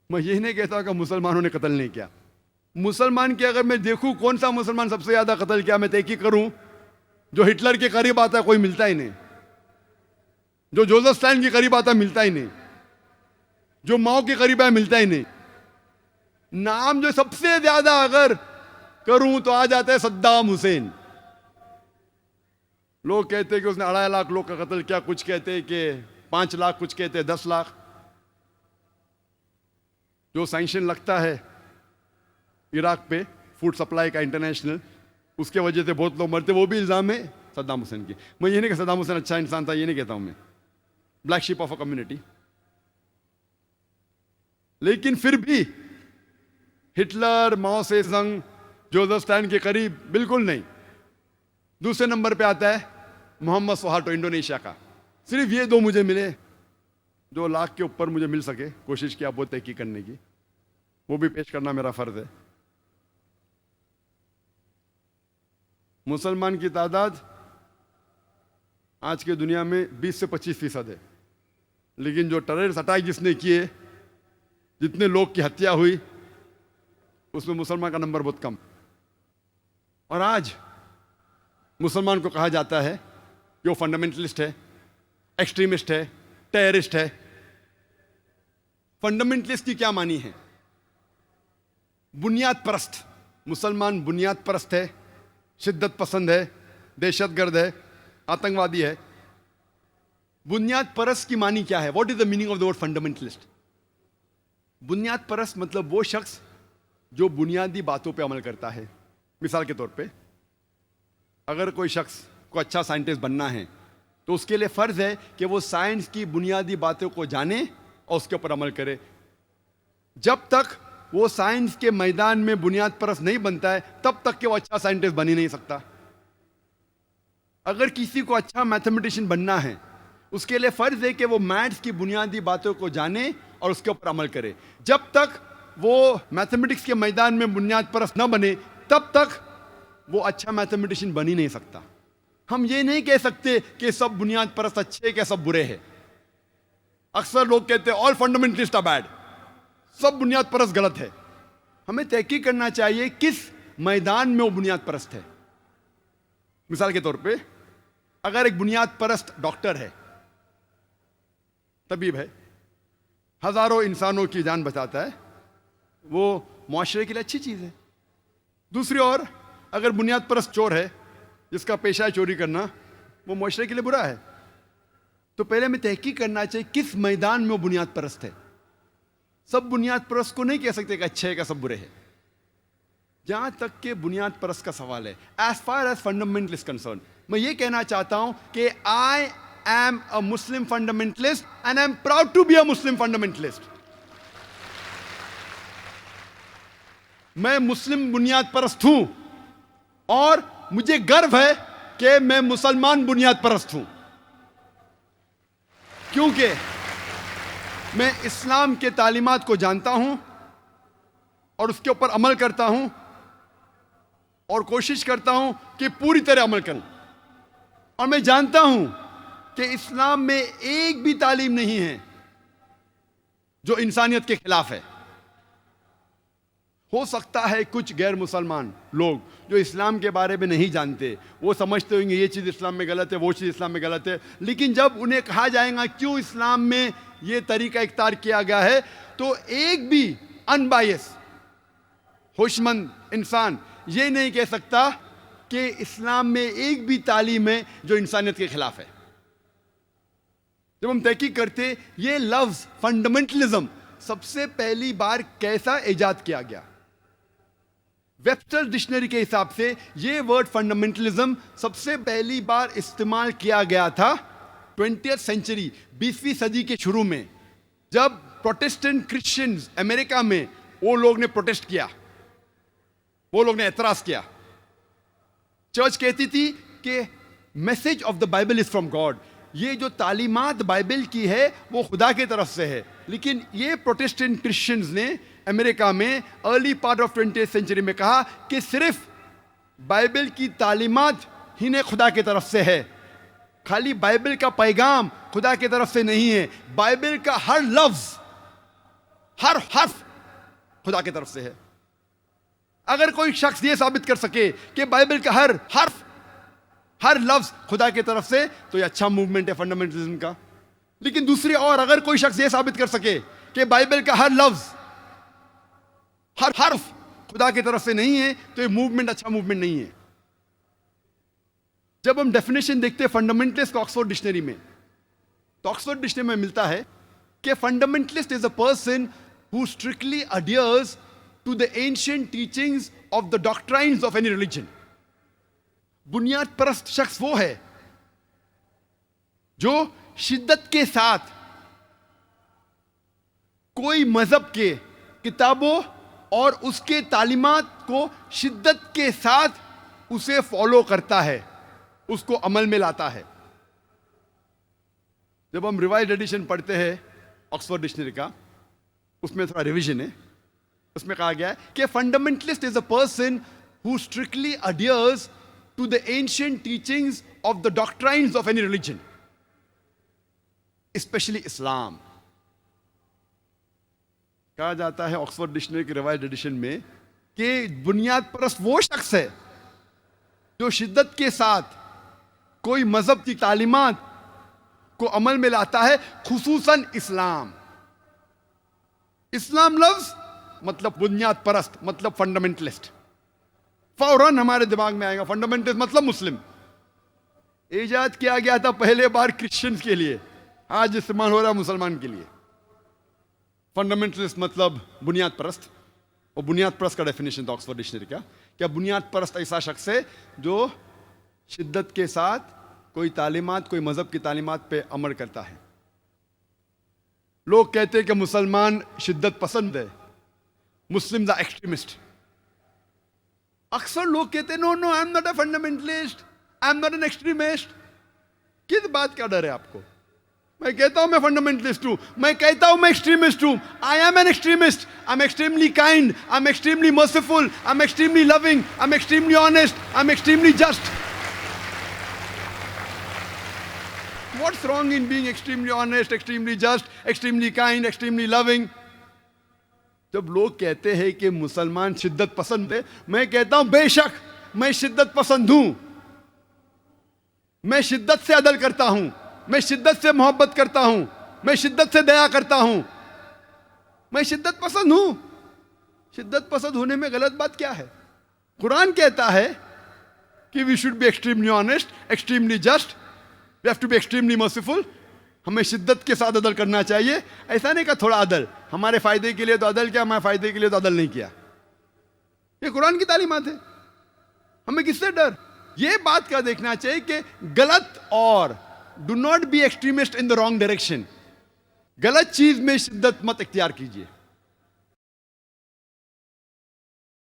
मैं यही नहीं कहता कि मुसलमानों ने कत्ल नहीं किया। मुसलमान की अगर मैं देखूं कौन सा मुसलमान सबसे ज्यादा कत्ल किया, मैं तहकीक करूं, जो हिटलर के करीब आता है कोई मिलता ही नहीं, जो जोसेफ स्टालिन के करीब आता है मिलता ही नहीं, जो माओ के करीब आया मिलता ही नहीं। नाम जो सबसे ज्यादा अगर करूं तो आ जाता है सद्दाम हुसैन। लोग कहते हैं कि उसने 2.5 लाख लोग का कत्ल किया, कुछ कहते हैं कि 5 लाख, कुछ कहते हैं 10 लाख। जो सैंक्शन लगता है इराक पे फूड सप्लाई का इंटरनेशनल, उसके वजह से बहुत लोग मरते, वो भी इल्जाम है सद्दाम हुसैन की। मैं ये नहीं कि सद्दाम हुसैन अच्छा इंसान था, ये नहीं कहता हूं मैं, black sheep of a community, लेकिन फिर भी हिटलर, माओ से जंग, जोसेफ स्टालिन के करीब बिल्कुल नहीं। दूसरे नंबर पे आता है मोहम्मद सुहार्टो इंडोनेशिया का। सिर्फ ये 2 मुझे मिले, 2 लाख के ऊपर मुझे मिल सके, कोशिश किया बहुत तहकीक करने की, वो भी पेश करना मेरा फर्ज है। मुसलमान की तादाद आज की दुनिया में 20 से 25% है, लेकिन जो टेररिस्ट अटैक जिसने किए, जितने लोग की हत्या हुई, उसमें मुसलमान का नंबर बहुत कम। और आज मुसलमान को कहा जाता है कि वो फंडामेंटलिस्ट है, एक्सट्रीमिस्ट है, टेररिस्ट है। फंडामेंटलिस्ट की क्या मानी है? बुनियाद परस्त। मुसलमान बुनियाद परस्त है, शिद्दत पसंद है, दहशतगर्द है, आतंकवादी है। बुनियाद परस्त की मानी क्या है? What is the meaning of the word fundamentalist? बुनियाद परस्त मतलब वो शख्स जो बुनियादी बातों पे अमल करता है। मिसाल के तौर पे, अगर कोई शख्स को अच्छा साइंटिस्ट बनना है तो उसके लिए फर्ज है कि वो साइंस की बुनियादी बातों को जाने और उसके ऊपर अमल करे। जब तक वो साइंस के मैदान में बुनियाद परस्त नहीं बनता है, तब तक कि वो अच्छा साइंटिस्ट बन ही नहीं सकता। अगर किसी को अच्छा मैथमेटिशियन बनना है, उसके लिए फर्ज है कि वो मैथ्स की बुनियादी बातों को जाने और उसके ऊपर अमल करे। जब तक वो मैथमेटिक्स के मैदान में बुनियाद परस्त न बने, तब तक वो अच्छा मैथमेटिशियन बन ही नहीं सकता। हम ये नहीं कह सकते कि सब बुनियाद परस्त अच्छे हैं, क्या सब बुरे हैं। अक्सर लोग कहते हैं ऑल फंडामेंटलिस्ट आर बैड, सब बुनियाद परस्त गलत है। हमें तहकीक करना चाहिए किस मैदान में वो बुनियाद परस्त है। मिसाल के तौर पे, अगर एक बुनियाद परस्त डॉक्टर है, तबीब है, हजारों इंसानों की जान बचाता है, वो मुआशरे के लिए अच्छी चीज है। दूसरी ओर अगर बुनियाद परस्त चोर है, जिसका पेशा है चोरी करना, वो मुआशरे के लिए बुरा है। तो पहले हमें तहकीक करना चाहिए किस मैदान में वो बुनियाद परस्त है। सब बुनियाद परस्त को नहीं कह सकते कि अच्छे है क्या सब बुरे हैं। जहां तक के बुनियाद परस्त का सवाल है, as far as fundamental is concern, मैं ये कहना चाहता हूं कि I am a Muslim fundamentalist and I am proud to be a Muslim fundamentalist. मैं मुस्लिम बुनियाद परस्त हूं और मुझे गर्व है कि मैं मुसलमान बुनियाद परस्त हूं, क्योंकि मैं इस्लाम के तालीमात को जानता हूं और उसके ऊपर अमल करता हूं और कोशिश करता हूं कि पूरी तरह अमल करूं। और मैं जानता हूं कि इस्लाम में एक भी तालीम नहीं है जो इंसानियत के खिलाफ है। हो सकता है कुछ गैर मुसलमान लोग जो इस्लाम के बारे में नहीं जानते, वो समझते होंगे ये चीज़ इस्लाम में गलत है, वो चीज़ इस्लाम में गलत है, लेकिन जब उन्हें कहा जाएगा क्यों इस्लाम में ये तरीका इख्तियार किया गया है, तो एक भी अनबायस होशमंद इंसान ये नहीं कह सकता कि इस्लाम में एक भी तालीम है जो इंसानियत के खिलाफ है। जब हम तहकीक करते, ये लफ्ज फंडामेंटलिज्म सबसे पहली बार कैसा इजाद किया गया? वेबस्टर डिक्शनरी के हिसाब से ये वर्ड फंडामेंटलिज्म सबसे पहली बार इस्तेमाल किया गया था 20th सेंचुरी, 20वीं सदी के शुरू में, जब प्रोटेस्टेंट क्रिश्चियंस अमेरिका में वो लोग ने प्रोटेस्ट किया, वो लोग ने एतराज किया। चर्च कहती थी कि message of the Bible is from God, ये जो तालीमात बाइबल की है वो खुदा की तरफ से है। लेकिन ये प्रोटेस्टेंट क्रिश्चियंस ने अमेरिका में early part of 20th century में कहा कि सिर्फ बाइबल की तालीमात ही ने खुदा की तरफ से है, खाली बाइबल का पैगाम खुदा की तरफ से नहीं है। बाइबल का हर लफ्ज, हर हर्फ खुदा की तरफ से है। अगर कोई शख्स ये साबित कर सके कि बाइबल का हर हर्फ, हर लफ्ज खुदा की तरफ से, तो ये अच्छा मूवमेंट है फंडामेंटलिज्म का। लेकिन दूसरी ओर अगर कोई शख्स ये साबित कर सके कि बाइबल का हर लफ्ज, हर हर्फ खुदा की तरफ से नहीं है, तो ये मूवमेंट अच्छा मूवमेंट नहीं है। जब हम डेफिनेशन देखते हैं फंडामेंटलिस्ट को ऑक्सफोर्ड डिक्शनरी में, तो ऑक्सफोर्ड डिक्शनरी में मिलता है कि fundamentalist is a person who strictly adheres to the ancient teachings of the doctrines of any religion. बुनियाद परस्त शख्स वो है जो शिद्दत के साथ कोई मजहब के किताबों और उसके तालीमात को शिद्दत के साथ उसे फॉलो करता है, उसको अमल में लाता है। जब हम रिवाइज्ड एडिशन पढ़ते हैं ऑक्सफोर्ड डिक्शनरी का, उसमें थोड़ा रिवीजन है। उसमें कहा गया है कि fundamentalist is a person who strictly adheres to the ancient teachings of the doctrines of any religion, specially Islam. कहा जाता है ऑक्सफोर्ड डिक्शनरी की रिवाइज्ड एडिशन में कि बुनियाद परस्त वो शख्स है जो शिद्दत के साथ कोई मजहब की तालीमात को अमल में लाता है, खुसूसन इस्लाम। इस्लाम लफ्ज मतलब बुनियाद परस्त, मतलब फंडामेंटलिस्ट। फौरन हमारे दिमाग में आएगा फंडामेंटलिस्ट मतलब मुस्लिम। इजाद किया गया था पहले बार क्रिश्चियंस के लिए, आज इस्तेमाल हो रहा है मुसलमान के लिए। फंडामेंटलिस्ट मतलब बुनियाद परस्त। और बुनियाद परस्त का डेफिनेशन था ऑक्सफोर्ड डिक्शनरी का, क्या बुनियाद परस्त ऐसा शख्स है जो शिद्दत के साथ कोई तालीमात, कोई मजहब की तालीमात पे अमल करता है। लोग कहते हैं कि मुसलमान शिद्दत पसंद है, मुस्लिम्स आर एक्सट्रीमिस्ट। अक्सर लोग कहते हैं no no, I am not a fundamentalist, I am not an extremist. किस बात का डर है आपको? मैं कहता हूं मैं फंडामेंटलिस्ट हूं, मैं कहता हूं मैं एक्सट्रीमिस्ट हूं। I am an extremist, I am extremely kind, I am extremely merciful, I am extremely loving, I am extremely honest, I am extremely just. What's wrong in being extremely honest, extremely just, extremely kind, extremely loving? जब लोग कहते हैं कि मुसलमान शिद्दत पसंद है, मैं कहता हूं बेशक मैं शिद्दत पसंद हूं। मैं शिद्दत से अदल करता हूं, मैं शिद्दत से मोहब्बत करता हूं, मैं शिद्दत से दया करता हूं। मैं शिद्दत पसंद हूं। शिद्दत पसंद होने में गलत बात क्या है? कुरान कहता है कि we should be extremely honest, extremely just, we have to be extremely merciful. हमें शिद्दत के साथ अदल करना चाहिए। ऐसा नहीं कि थोड़ा अदल, हमारे फायदे के लिए तो अदल किया, हमारे फायदे के लिए तो अदल नहीं किया। ये कुरान की तालीमात है। हमें किससे डर? ये बात का देखना चाहिए कि गलत, और do not be extremist in the wrong direction. गलत चीज में शिद्दत मत इख्तियार कीजिए।